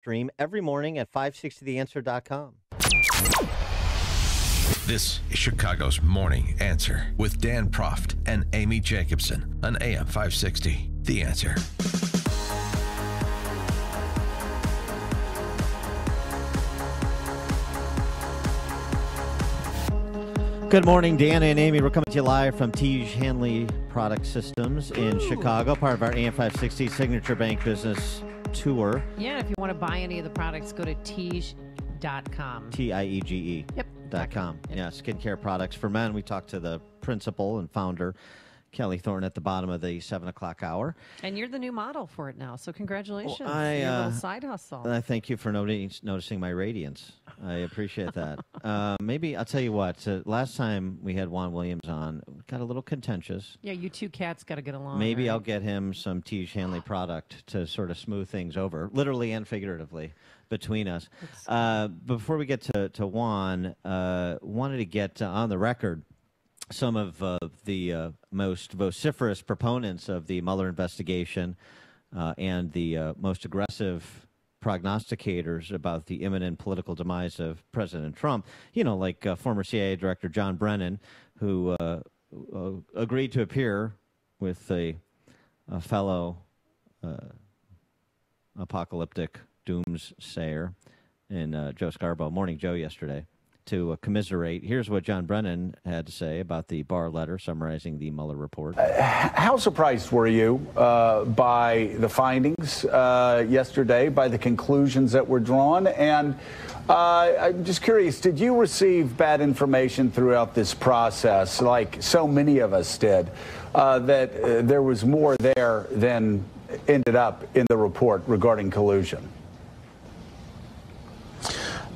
Stream every morning at 560theanswer.com. This is Chicago's Morning Answer with Dan Proft and Amy Jacobson on AM 560. The Answer. Good morning, Dan and Amy. We're coming to you live from Teej Hanley Product Systems in Chicago, part of our AM 560 Signature Bank Business Tour. Yeah, if you want to buy any of the products, go to Tiege.com. Tiege. Yep. .com. Yep. Yeah, skincare products for men. We talked to the principal and founder, Kelly Thornton, at the bottom of the 7 o'clock hour. And you're the new model for it now, so congratulations. Your little side hustle. I thank you for noticing my radiance. I appreciate that. Maybe I'll tell you what. Last time we had Juan Williams on, it got a little contentious. Yeah, you two cats got to get along. Maybe right? I'll get him some Teej Hanley product to sort of smooth things over, literally and figuratively, between us. Before we get to Juan, wanted to get on the record some of the most vociferous proponents of the Mueller investigation and the most aggressive prognosticators about the imminent political demise of President Trump. You know, like former CIA Director John Brennan, who agreed to appear with a fellow apocalyptic doomsayer in Joe Scarborough, Morning Joe, yesterday, to commiserate. Here's what John Brennan had to say about the Barr letter summarizing the Mueller report. How surprised were you by the findings yesterday, by the conclusions that were drawn? And I'm just curious, did you receive bad information throughout this process, like so many of us did, that there was more there than ended up in the report regarding collusion?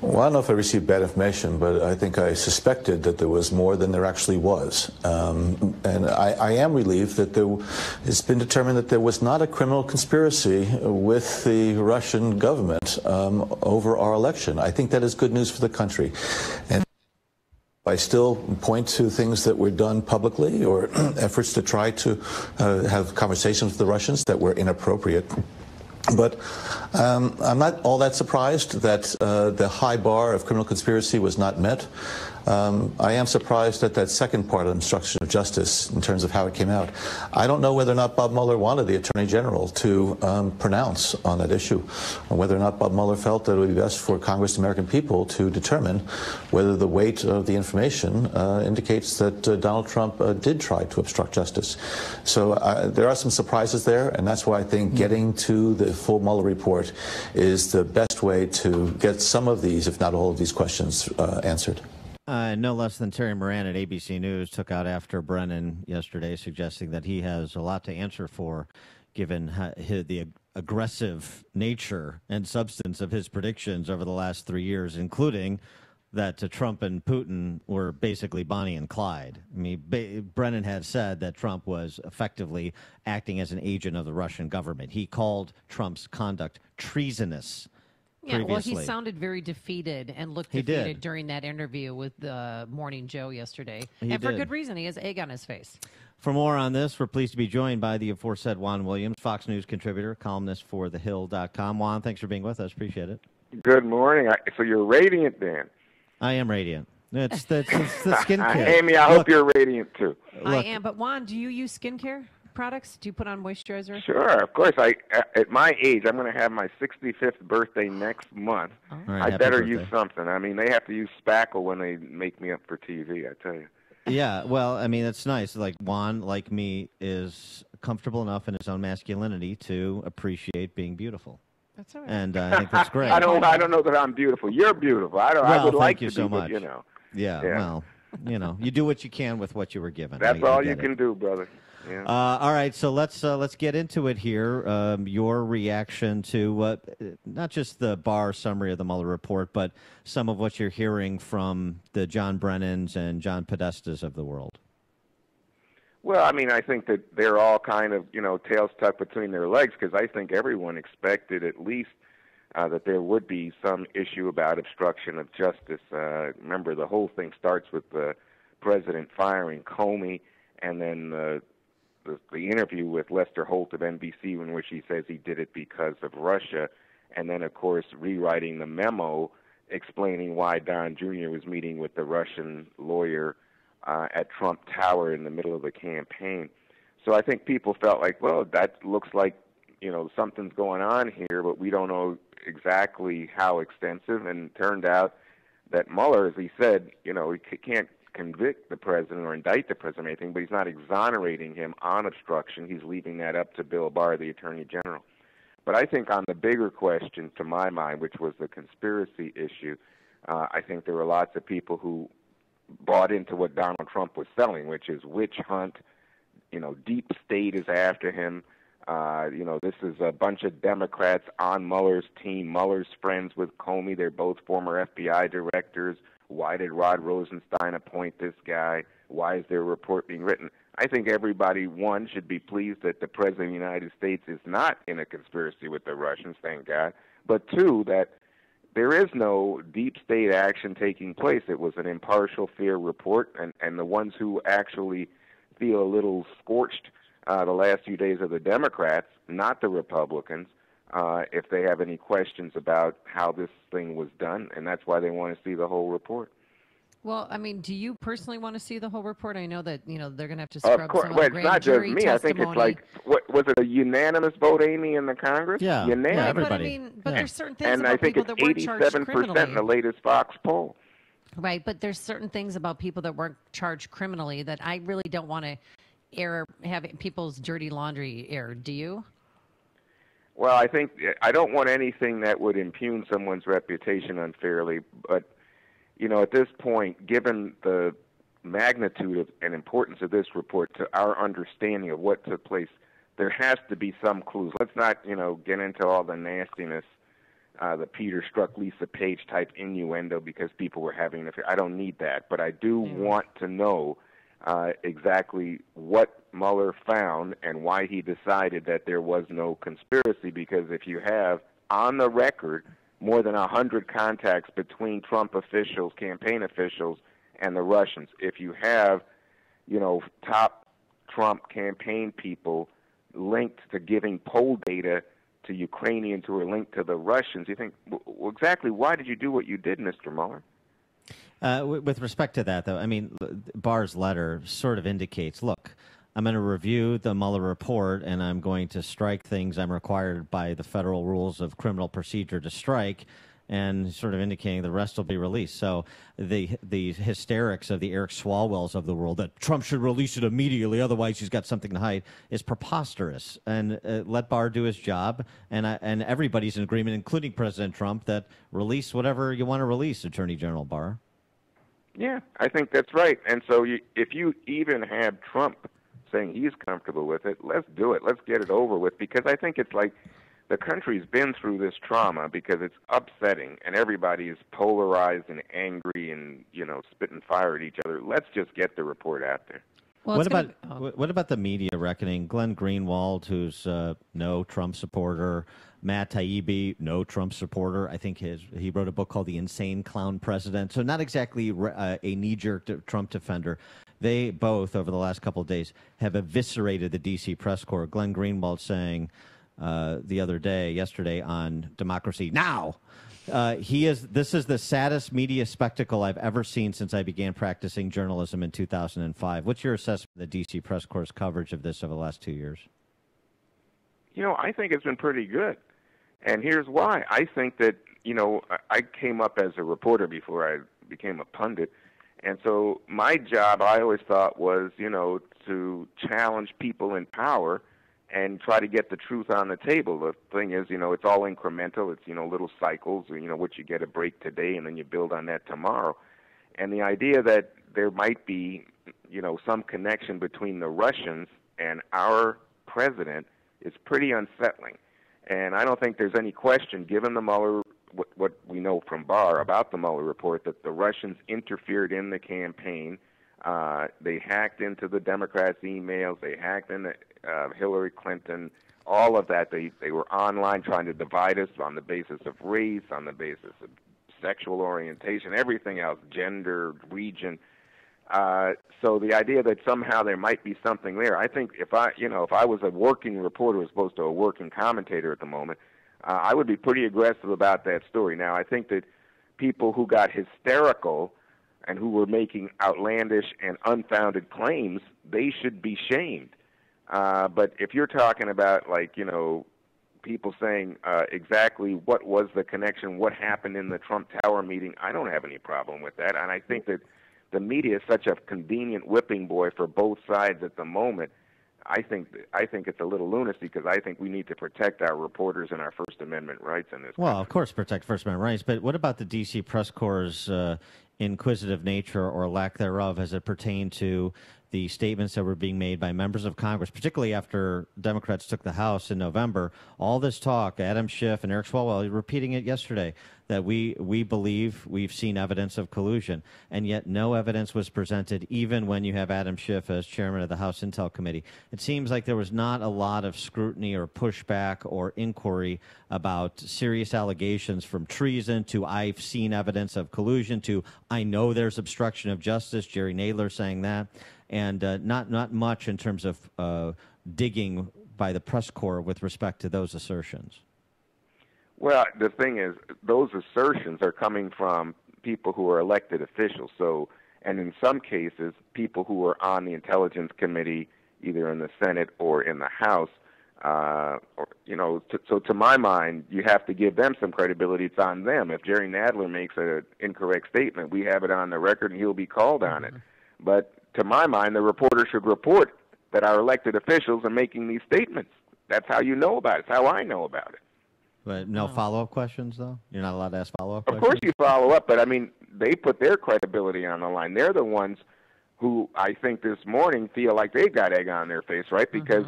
Well, I don't know if I received bad information, but I think I suspected that there was more than there actually was. And I am relieved that it's been determined that there was not a criminal conspiracy with the Russian government over our election. I think that is good news for the country. And I still point to things that were done publicly or efforts to try to have conversations with the Russians that were inappropriate. But I'm not all that surprised that the high bar of criminal conspiracy was not met. I am surprised at that second part of obstruction of justice in terms of how it came out. I don't know whether or not Bob Mueller wanted the Attorney General to pronounce on that issue, or whether or not Bob Mueller felt that it would be best for Congress and American people to determine whether the weight of the information indicates that Donald Trump did try to obstruct justice. So there are some surprises there, and that's why I think getting to the full Mueller report is the best way to get some of these, if not all of these questions answered. No less than Terry Moran at ABC News took out after Brennan yesterday, suggesting that he has a lot to answer for, given the aggressive nature and substance of his predictions over the last 3 years, including that Trump and Putin were basically Bonnie and Clyde. I mean, Brennan had said that Trump was effectively acting as an agent of the Russian government. He called Trump's conduct treasonous. Yeah, previously. Well, he sounded very defeated and looked defeated during that interview with Morning Joe yesterday. And for good reason. He has egg on his face. For more on this, we're pleased to be joined by the aforesaid Juan Williams, Fox News contributor, columnist for TheHill.com. Juan, thanks for being with us. Appreciate it. Good morning. So you're radiant, Dan. I am radiant. It's the skincare. Amy, I hope you're radiant, too. I am. But, Juan, do you use skincare products? Do you put on moisturizer? Sure, of course. At my age, I'm going to have my 65th birthday next month. Oh. Right, I better use something. I mean, they have to use spackle when they make me up for TV, I tell you. Yeah, well, I mean, it's nice. Like, Juan, like me, is comfortable enough in his own masculinity to appreciate being beautiful. That's all right. And I think that's great. I don't know that I'm beautiful. You're beautiful. I would like to be, but, you know. Yeah, well, you know, you do what you can with what you were given. That's all you can do, brother. Yeah. All right, so let's get into it here. Your reaction to not just the Barr summary of the Mueller report, but some of what you're hearing from the John Brennans and John Podestas of the world. Well, I mean, I think that they're all kind of, tails tucked between their legs, because I think everyone expected at least that there would be some issue about obstruction of justice. Remember, the whole thing starts with the president firing Comey, and then the interview with Lester Holt of NBC, in which he says he did it because of Russia. and then, of course, rewriting the memo explaining why Don Jr. was meeting with the Russian lawyer at Trump Tower in the middle of the campaign. So I think people felt like, well, that looks like, something's going on here, but we don't know exactly how extensive. And it turned out that Mueller, as he said, he can't convict the president or indict the president or anything, but he's not exonerating him on obstruction. He's leaving that up to Bill Barr, the Attorney General. But I think on the bigger question, to my mind, which was the conspiracy issue, I think there were lots of people who bought into what Donald Trump was selling, which is witch hunt. Deep state is after him. This is a bunch of Democrats on Mueller's team. Mueller's friends with Comey. They're both former FBI directors. Why did Rod Rosenstein appoint this guy? Why is there a report being written? I think everybody, one, should be pleased that the President of the United States is not in a conspiracy with the Russians, thank God. But two, that there is no deep state action taking place. It was an impartial, fair report, and the ones who actually feel a little scorched the last few days of the Democrats, not the Republicans, if they have any questions about how this thing was done, and that's why they want to see the whole report. Well, I mean, do you personally want to see the whole report? I know that, they're going to have to scrub of course. some Well, of the it's not grand jury just me. testimony. I think it's like, was it a unanimous vote, Amy, in the Congress? Yeah, unanimous. yeah, everybody. But there's certain things And about I think people it's that weren't charged 87% criminally. in the latest Fox poll. Right, but there's certain things about people that weren't charged criminally that I really don't want to have people's dirty laundry aired. Do you? Well, I don't want anything that would impugn someone's reputation unfairly, but at this point, given the magnitude and importance of this report to our understanding of what took place, there has to be some clues. Let's not, get into all the nastiness, the Peter struck Lisa Page type innuendo because people were having an affair. I don't need that, but I do want to know exactly what Mueller found and why he decided that there was no conspiracy, because if you have, on the record, more than 100 contacts between Trump officials, campaign officials, and the Russians, if you have, top Trump campaign people linked to giving poll data to Ukrainians who are linked to the Russians, you think, well, exactly why did you do what you did, Mr. Mueller? With respect to that, though, I mean, Barr's letter sort of indicates, look, I'm going to review the Mueller report, and I'm going to strike things I'm required by the federal rules of criminal procedure to strike, and sort of indicating the rest will be released. So the hysterics of the Eric Swalwells of the world that Trump should release it immediately, otherwise he's got something to hide, is preposterous. And let Barr do his job, and everybody's in agreement, including President Trump, that release whatever you want to release, Attorney General Barr. Yeah, I think that's right. And so if you even have Trump saying he's comfortable with it, let's do it. Let's get it over with, because I think it's like the country's been through this trauma because it's upsetting and everybody is polarized and angry and, spitting fire at each other. Let's just get the report out there. Well, what about the media reckoning? Glenn Greenwald, who's no Trump supporter, Matt Taibbi, no Trump supporter. I think he wrote a book called The Insane Clown President. So not exactly a knee-jerk Trump defender. They both, over the last couple of days, have eviscerated the D.C. press corps. Glenn Greenwald saying yesterday on Democracy Now! This is the saddest media spectacle I've ever seen since I began practicing journalism in 2005. What's your assessment of the D.C. press corps' coverage of this over the last 2 years? I think it's been pretty good. And here's why. I think that, I came up as a reporter before I became a pundit. And so my job, I always thought, was, to challenge people in power and try to get the truth on the table. The thing is, it's all incremental. It's, little cycles, what you get a break today and then you build on that tomorrow. And the idea that there might be, some connection between the Russians and our president is pretty unsettling. And I don't think there's any question, given the Mueller, what we know from Barr about the Mueller report, that the Russians interfered in the campaign. They hacked into the Democrats' emails. They hacked into Hillary Clinton, all of that. They were online trying to divide us on the basis of race, on the basis of sexual orientation, everything else, gender, region. So the idea that somehow there might be something there, I think if I was a working reporter as opposed to a working commentator at the moment, I would be pretty aggressive about that story. Now, I think that people who got hysterical and who were making outlandish and unfounded claims, they should be shamed. But if you're talking about, like, people saying exactly what was the connection, what happened in the Trump Tower meeting, I don't have any problem with that. And I think that the media is such a convenient whipping boy for both sides at the moment. I think it's a little lunacy, because I think we need to protect our reporters and our First Amendment rights in this country. Well, of course, protect First Amendment rights, but what about the D.C. press corps' inquisitive nature or lack thereof as it pertained to the statements that were being made by members of Congress, particularly after Democrats took the House in November? All this talk, Adam Schiff and Eric Swalwell repeating it yesterday, that we believe we've seen evidence of collusion, and yet no evidence was presented, even when you have Adam Schiff as chairman of the House Intel Committee. It seems like there was not a lot of scrutiny or pushback or inquiry about serious allegations, from treason to I've seen evidence of collusion to I know there's obstruction of justice, Jerry Nadler saying that, and not much in terms of digging by the press corps with respect to those assertions. Well, the thing is, those assertions are coming from people who are elected officials. So, and in some cases, people who are on the Intelligence Committee, either in the Senate or in the House. So to my mind, you have to give them some credibility. It's on them. If Jerry Nadler makes an incorrect statement, we have it on the record, and he'll be called on it. But to my mind, the reporter should report that our elected officials are making these statements. That's how you know about it. It's how I know about it. But no follow-up questions, though? You're not allowed to ask follow-up questions? Of course you follow up, but, I mean, they put their credibility on the line. They're the ones who, I think, this morning feel like they've got egg on their face, right? Because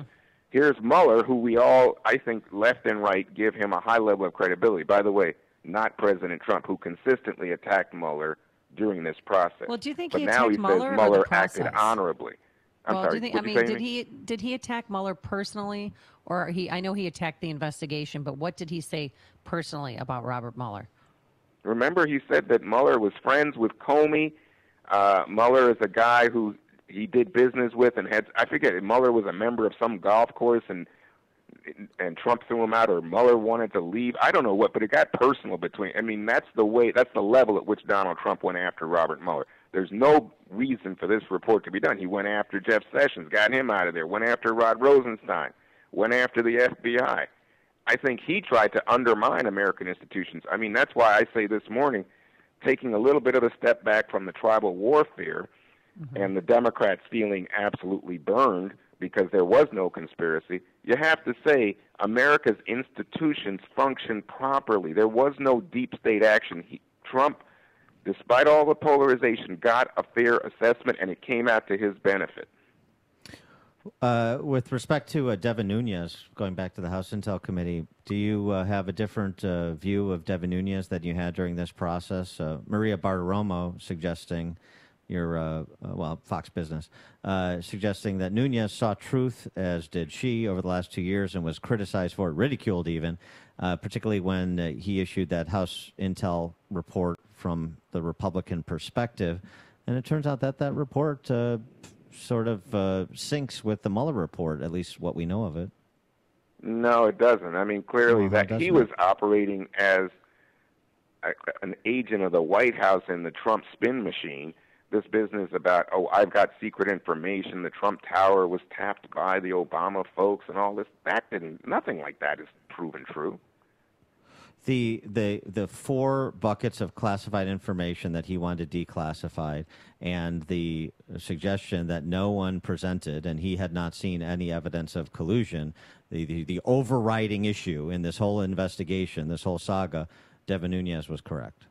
here's Mueller, who we all, I think, left and right, give him a high level of credibility. By the way, not President Trump, who consistently attacked Mueller during this process. Well, do you think but he now attacked he Mueller says Mueller or the process? acted honorably. I'm sorry. Do you think, did he attack Mueller personally, or I know he attacked the investigation, but what did he say personally about Robert Mueller? Remember, he said that Mueller was friends with Comey. Mueller is a guy who he did business with and had, I forget, Mueller was a member of some golf course and Trump threw him out, or Mueller wanted to leave. I don't know what, but it got personal between. I mean, that's the level at which Donald Trump went after Robert Mueller. There's no reason for this report to be done. He went after Jeff Sessions, got him out of there, went after Rod Rosenstein, went after the FBI. I think he tried to undermine American institutions. I mean, that's why I say this morning, taking a little bit of a step back from the tribal warfare and the Democrats feeling absolutely burned because there was no conspiracy, you have to say America's institutions function properly. There was no deep state action. Trump, despite all the polarization, got a fair assessment, and it came out to his benefit. With respect to Devin Nunes, going back to the House Intel Committee, do you have a different view of Devin Nunes that you had during this process? Maria Bartiromo suggesting, Fox Business, suggesting that Nunes saw truth, as did she, over the last 2 years and was criticized for it, ridiculed even, particularly when he issued that House Intel report from the Republican perspective. And it turns out that report sort of syncs with the Mueller report, at least what we know of it. No, it doesn't. I mean, clearly that he was operating as an agent of the White House in the Trump spin machine. This business about, I've got secret information, the Trump Tower was tapped by the Obama folks and all this, nothing like that is proven true. The 4 buckets of classified information that he wanted declassified, and the suggestion that no one presented, and he had not seen any evidence of collusion, the overriding issue in this whole investigation, this whole saga, Devin Nunes was correct.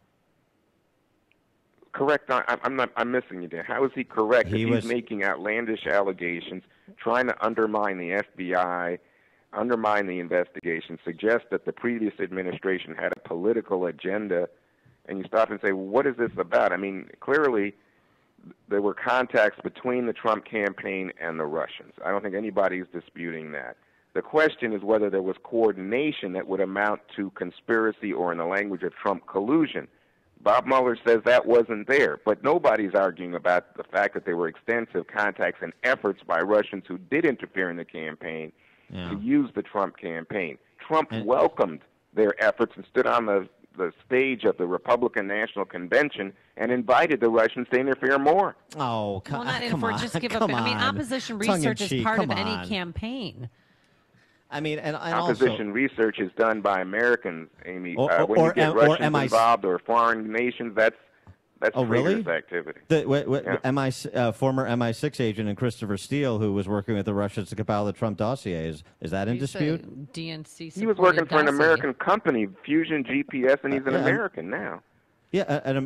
Correct. I'm missing you there. How is he correct? He's making outlandish allegations, trying to undermine the FBI, undermine the investigation, suggest that the previous administration had a political agenda, and you stop and say, well, what is this about? I mean, clearly there were contacts between the Trump campaign and the Russians. I don't think anybody's disputing that. The question is whether there was coordination that would amount to conspiracy or, in the language of Trump, collusion. Bob Mueller says that wasn't there, but nobody's arguing about the fact that there were extensive contacts and efforts by Russians who did interfere in the campaign to use the Trump campaign. Trump welcomed their efforts and stood on the stage of the Republican National Convention and invited the Russians to interfere more. Oh, come on. Just give up. I mean, opposition research is part of any campaign. I mean, and opposition research is done by Americans, Amy. When you get Russians involved or foreign nations, that's traitorous activity. Former MI6 agent and Christopher Steele, who was working with the Russians to compile the Trump dossier, is that in dispute? DNC. He was working for an American company, Fusion GPS, and he's an American now. Yeah,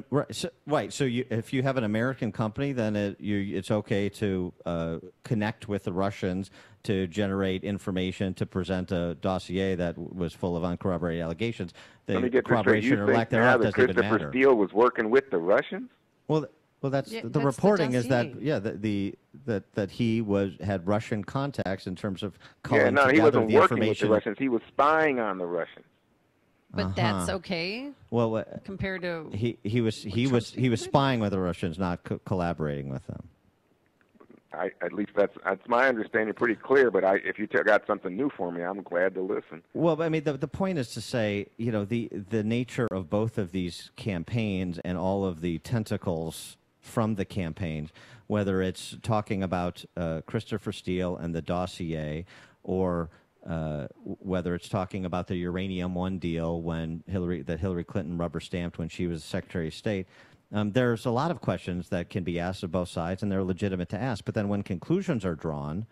right. So if you have an American company, then it's okay to connect with the Russians to generate information to present a dossier that was full of uncorroborated allegations. Let me get corroboration or lack thereof doesn't even matter. Christopher Steele was working with the Russians? Well, that's the reporting is that that he had Russian contacts in terms of calling together he wasn't the working information. with the Russians. He was spying on the Russians. But that's okay. Well, compared to he was spying with the Russians, not collaborating with them. At least that's my understanding. Pretty clear. But if you got something new for me, I'm glad to listen. Well, I mean, the point is to say, the nature of both of these campaigns and all of the tentacles from the campaigns, whether it's talking about Christopher Steele and the dossier, or whether it's talking about the Uranium One deal when Hillary Clinton rubber stamped when she was Secretary of State. There's a lot of questions that can be asked of both sides, and they're legitimate to ask. But then when conclusions are drawn,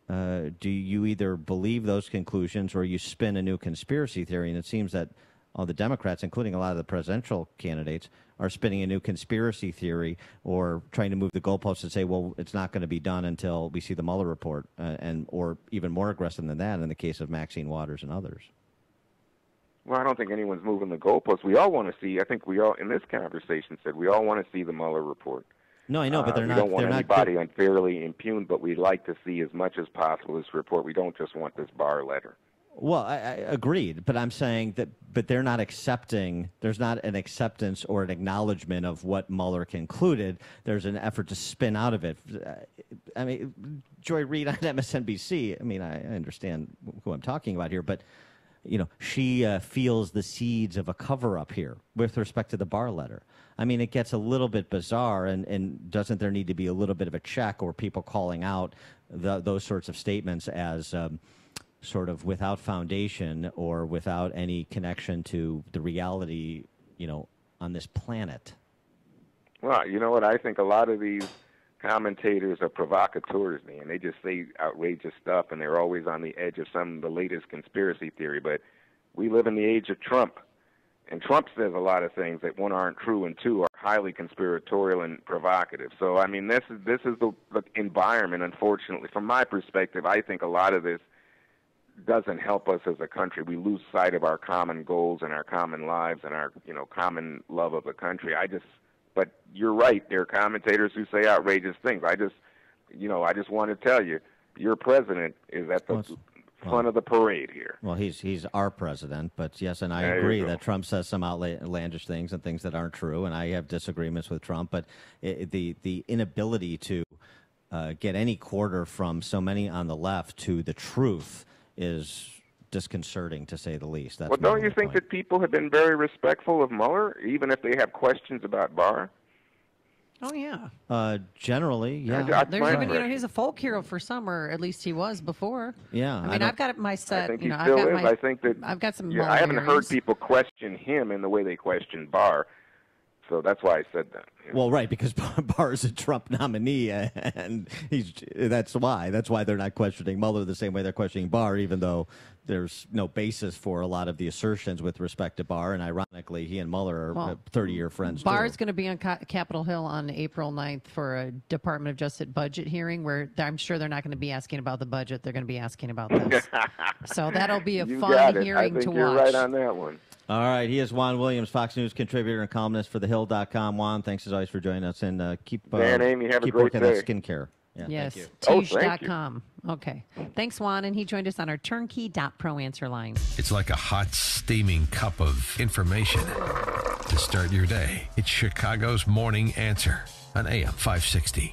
do you either believe those conclusions or you spin a new conspiracy theory? And it seems that all the Democrats, including a lot of the presidential candidates, are spinning a new conspiracy theory or trying to move the goalposts and say, well, it's not going to be done until we see the Mueller report, or even more aggressive than that in the case of Maxine Waters and others. Well, I don't think anyone's moving the goalposts. We all want to see. I think we all in this conversation said we all want to see the Mueller report. No, I know, but they're not. We don't want anybody unfairly impugned, but we'd like to see as much as possible this report. We don't just want this Barr letter. Well, I agreed, but I'm saying that, but they're not accepting. There's not an acceptance or an acknowledgement of what Mueller concluded. There's an effort to spin out of it. I mean, Joy Reid on MSNBC. I mean, I understand who I'm talking about here, but she feels the seeds of a cover-up here with respect to the Barr letter. I mean, it gets a little bit bizarre, and doesn't there need to be a little bit of a check or people calling out those sorts of statements as sort of without foundation or without any connection to the reality, on this planet? Well, you know what? I think a lot of these commentators are provocateurs, man. They just say outrageous stuff, and they're always on the edge of some of the latest conspiracy theory. But we live in the age of Trump, and Trump says a lot of things that, one, aren't true, and two, are highly conspiratorial and provocative. So, I mean, this is the environment, unfortunately. From my perspective, I think a lot of this doesn't help us as a country. We lose sight of our common goals and our common lives and our, common love of the country. But you're right. There are commentators who say outrageous things. I just want to tell you, your president is at the front of the parade here. Well, he's our president, but yes, and I agree that Trump says some outlandish things and things that aren't true, and I have disagreements with Trump. But the inability to get any quarter from so many on the left to the truth is disconcerting, to say the least. That's don't you think that people have been very respectful of Mueller, even if they have questions about Barr? Oh, yeah. Generally, yeah. There's even, he's a folk hero for some, or at least he was before. Yeah. I mean, I've got my set. I think he still is. I think that I've got some. I haven't heard people question him in the way they question Barr. So that's why I said that. Well, right, because Barr is a Trump nominee, and that's why they're not questioning Mueller the same way they're questioning Barr, even though there's no basis for a lot of the assertions with respect to Barr. And ironically, he and Mueller are 30-year friends. Barr's going to be on Capitol Hill on April 9th for a Department of Justice budget hearing, where I'm sure they're not going to be asking about the budget. They're going to be asking about this. So that'll be a fun hearing to watch. You're right on that one. All right, he is Juan Williams, Fox News contributor and columnist for TheHill.com. Juan, thanks as always for joining us, and keep Amy, have keep a great working day. that skincare. Yeah, yes, thank you. Tiege.com. Okay. Thanks, Juan, and he joined us on our turnkey.pro answer line. It's like a hot, steaming cup of information to start your day. It's Chicago's Morning Answer on AM 560.